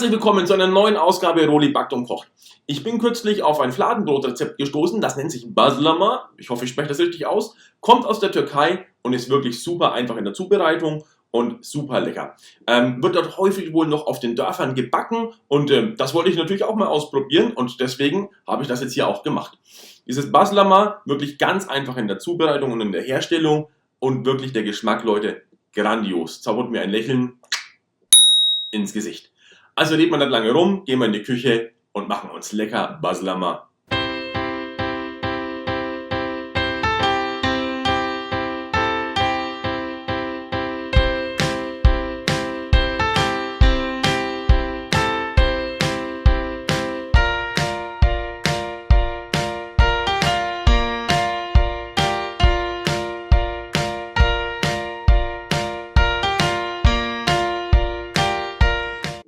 Herzlich willkommen zu einer neuen Ausgabe Roli backt und kocht. Ich bin kürzlich auf ein Fladenbrotrezept gestoßen, das nennt sich Bazlama, ich hoffe ich spreche das richtig aus, kommt aus der Türkei und ist wirklich super einfach in der Zubereitung und super lecker. Wird dort häufig wohl noch auf den Dörfern gebacken und das wollte ich natürlich auch mal ausprobieren und deswegen habe ich das jetzt hier auch gemacht. Dieses Bazlama wirklich ganz einfach in der Zubereitung und in der Herstellung und wirklich der Geschmack, Leute, grandios. Zaubert mir ein Lächeln ins Gesicht. Also redet man nicht lange rum, gehen wir in die Küche und machen uns lecker Bazlama.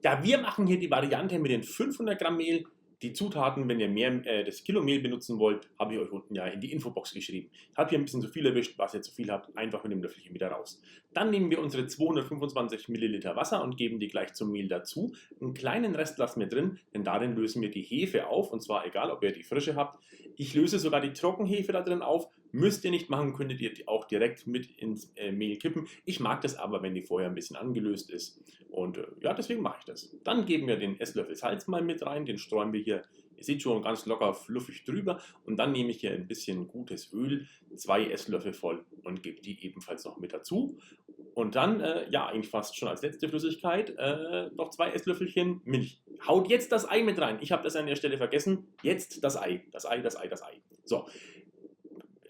Ja, wir machen hier die Variante mit den 500 Gramm Mehl. Die Zutaten, wenn ihr mehr das Kilo Mehl benutzen wollt, habe ich euch unten ja in die Infobox geschrieben. Ich habe hier ein bisschen zu viel erwischt, was ihr zu viel habt, einfach mit dem Löffelchen wieder raus. Dann nehmen wir unsere 225 Milliliter Wasser und geben die gleich zum Mehl dazu. Einen kleinen Rest lassen wir drin, denn darin lösen wir die Hefe auf, und zwar egal, ob ihr die frische habt. Ich löse sogar die Trockenhefe da drin auf. Müsst ihr nicht machen, könntet ihr die auch direkt mit ins Mehl kippen. Ich mag das aber, wenn die vorher ein bisschen angelöst ist. Und ja, deswegen mache ich das. Dann geben wir den Esslöffel Salz mal mit rein, den streuen wir hier, ihr seht schon, ganz locker fluffig drüber. Und dann nehme ich hier ein bisschen gutes Öl, 2 Esslöffel voll, und gebe die ebenfalls noch mit dazu. Und dann, ja, eigentlich fast schon als letzte Flüssigkeit, noch 2 Esslöffelchen Milch. Haut jetzt das Ei mit rein. Ich habe das an der Stelle vergessen. Jetzt das Ei. Das Ei, das Ei, das Ei. So,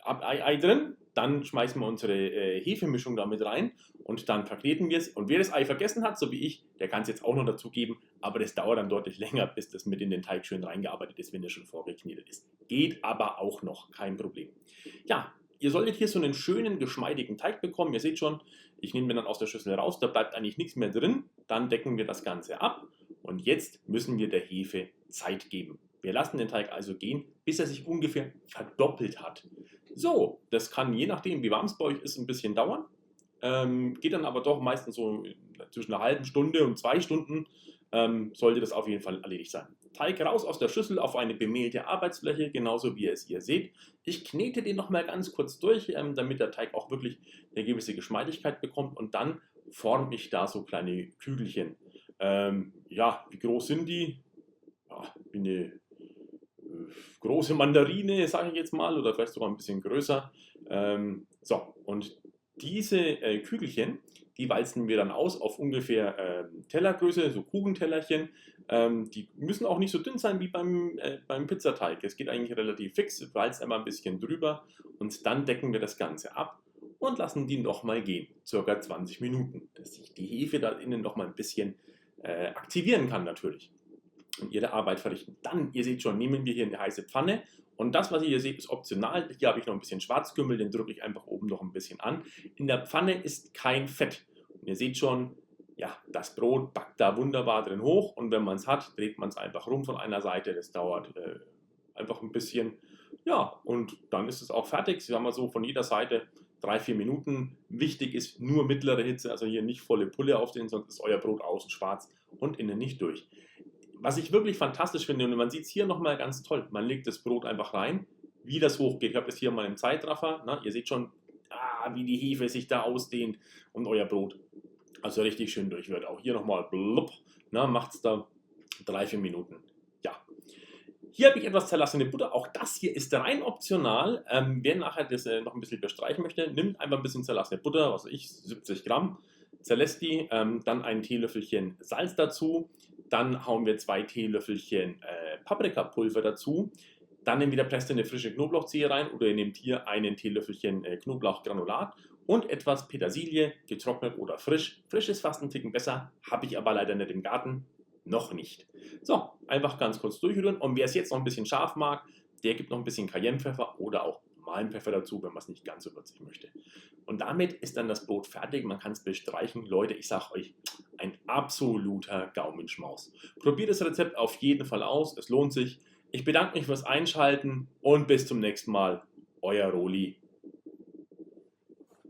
Ei drin, dann schmeißen wir unsere Hefemischung da mit rein und dann verkneten wir es. Und wer das Ei vergessen hat, so wie ich, der kann es jetzt auch noch dazu geben, aber das dauert dann deutlich länger, bis das mit in den Teig schön reingearbeitet ist, wenn der schon vorgeknetet ist. Geht aber auch noch, kein Problem. Ja, ihr solltet hier so einen schönen, geschmeidigen Teig bekommen. Ihr seht schon, ich nehme den dann aus der Schüssel raus, da bleibt eigentlich nichts mehr drin. Dann decken wir das Ganze ab und jetzt müssen wir der Hefe Zeit geben. Wir lassen den Teig also gehen, bis er sich ungefähr verdoppelt hat. So, das kann je nachdem, wie warm es bei euch ist, ein bisschen dauern. Geht dann aber doch meistens so zwischen einer halben Stunde und 2 Stunden sollte das auf jeden Fall erledigt sein. Teig raus aus der Schüssel auf eine bemehlte Arbeitsfläche, genauso wie ihr es hier seht. Ich knete den nochmal ganz kurz durch, damit der Teig auch wirklich eine gewisse Geschmeidigkeit bekommt, und dann forme ich da so kleine Kügelchen. Ja, wie groß sind die? Ja, wie eine große Mandarine, sage ich jetzt mal, oder vielleicht sogar ein bisschen größer. So, und diese Kügelchen, die walzen wir dann aus auf ungefähr Tellergröße, so Kuchentellerchen. Die müssen auch nicht so dünn sein wie beim Pizzateig. Es geht eigentlich relativ fix, walzt einmal ein bisschen drüber und dann decken wir das Ganze ab und lassen die nochmal gehen, circa 20 Minuten, dass sich die Hefe da innen nochmal ein bisschen aktivieren kann natürlich und ihre Arbeit verrichten. Dann, ihr seht schon, nehmen wir hier eine heiße Pfanne, und das, was ihr hier seht, ist optional. Hier habe ich noch ein bisschen Schwarzkümmel, den drücke ich einfach oben noch ein bisschen an. In der Pfanne ist kein Fett. Und ihr seht schon, ja, das Brot backt da wunderbar drin hoch, und wenn man es hat, dreht man es einfach rum von einer Seite. Das dauert einfach ein bisschen. Ja, und dann ist es auch fertig. Sie haben so von jeder Seite 3-4 Minuten. Wichtig ist nur mittlere Hitze, also hier nicht volle Pulle aufstehen, sonst ist euer Brot außen schwarz und innen nicht durch. Was ich wirklich fantastisch finde, und man sieht es hier nochmal ganz toll, man legt das Brot einfach rein, wie das hochgeht. Ich habe das hier mal im Zeitraffer, na, ihr seht schon, wie die Hefe sich da ausdehnt und euer Brot also richtig schön durch wird. Auch hier nochmal blub, macht es da 3-4 Minuten. Ja. Hier habe ich etwas zerlassene Butter, auch das hier ist rein optional. Wer nachher das noch ein bisschen bestreichen möchte, nimmt einfach ein bisschen zerlassene Butter, was weiß ich, 70 Gramm, zerlässt die, dann ein Teelöffelchen Salz dazu, dann hauen wir 2 Teelöffelchen Paprikapulver dazu, dann nehmt wieder presst eine frische Knoblauchzehe rein, oder ihr nehmt hier einen Teelöffelchen Knoblauchgranulat und etwas Petersilie, getrocknet oder frisch. Frisch ist fast ein Ticken besser, habe ich aber leider nicht im Garten, noch nicht. So, einfach ganz kurz durchrühren, und wer es jetzt noch ein bisschen scharf mag, der gibt noch ein bisschen Cayennepfeffer oder auch normalen Pfeffer dazu, wenn man es nicht ganz so würzig möchte. Und damit ist dann das Brot fertig, man kann es bestreichen. Leute, ich sage euch, ein absoluter Gaumenschmaus. Probiert das Rezept auf jeden Fall aus, es lohnt sich. Ich bedanke mich fürs Einschalten und bis zum nächsten Mal. Euer Roli.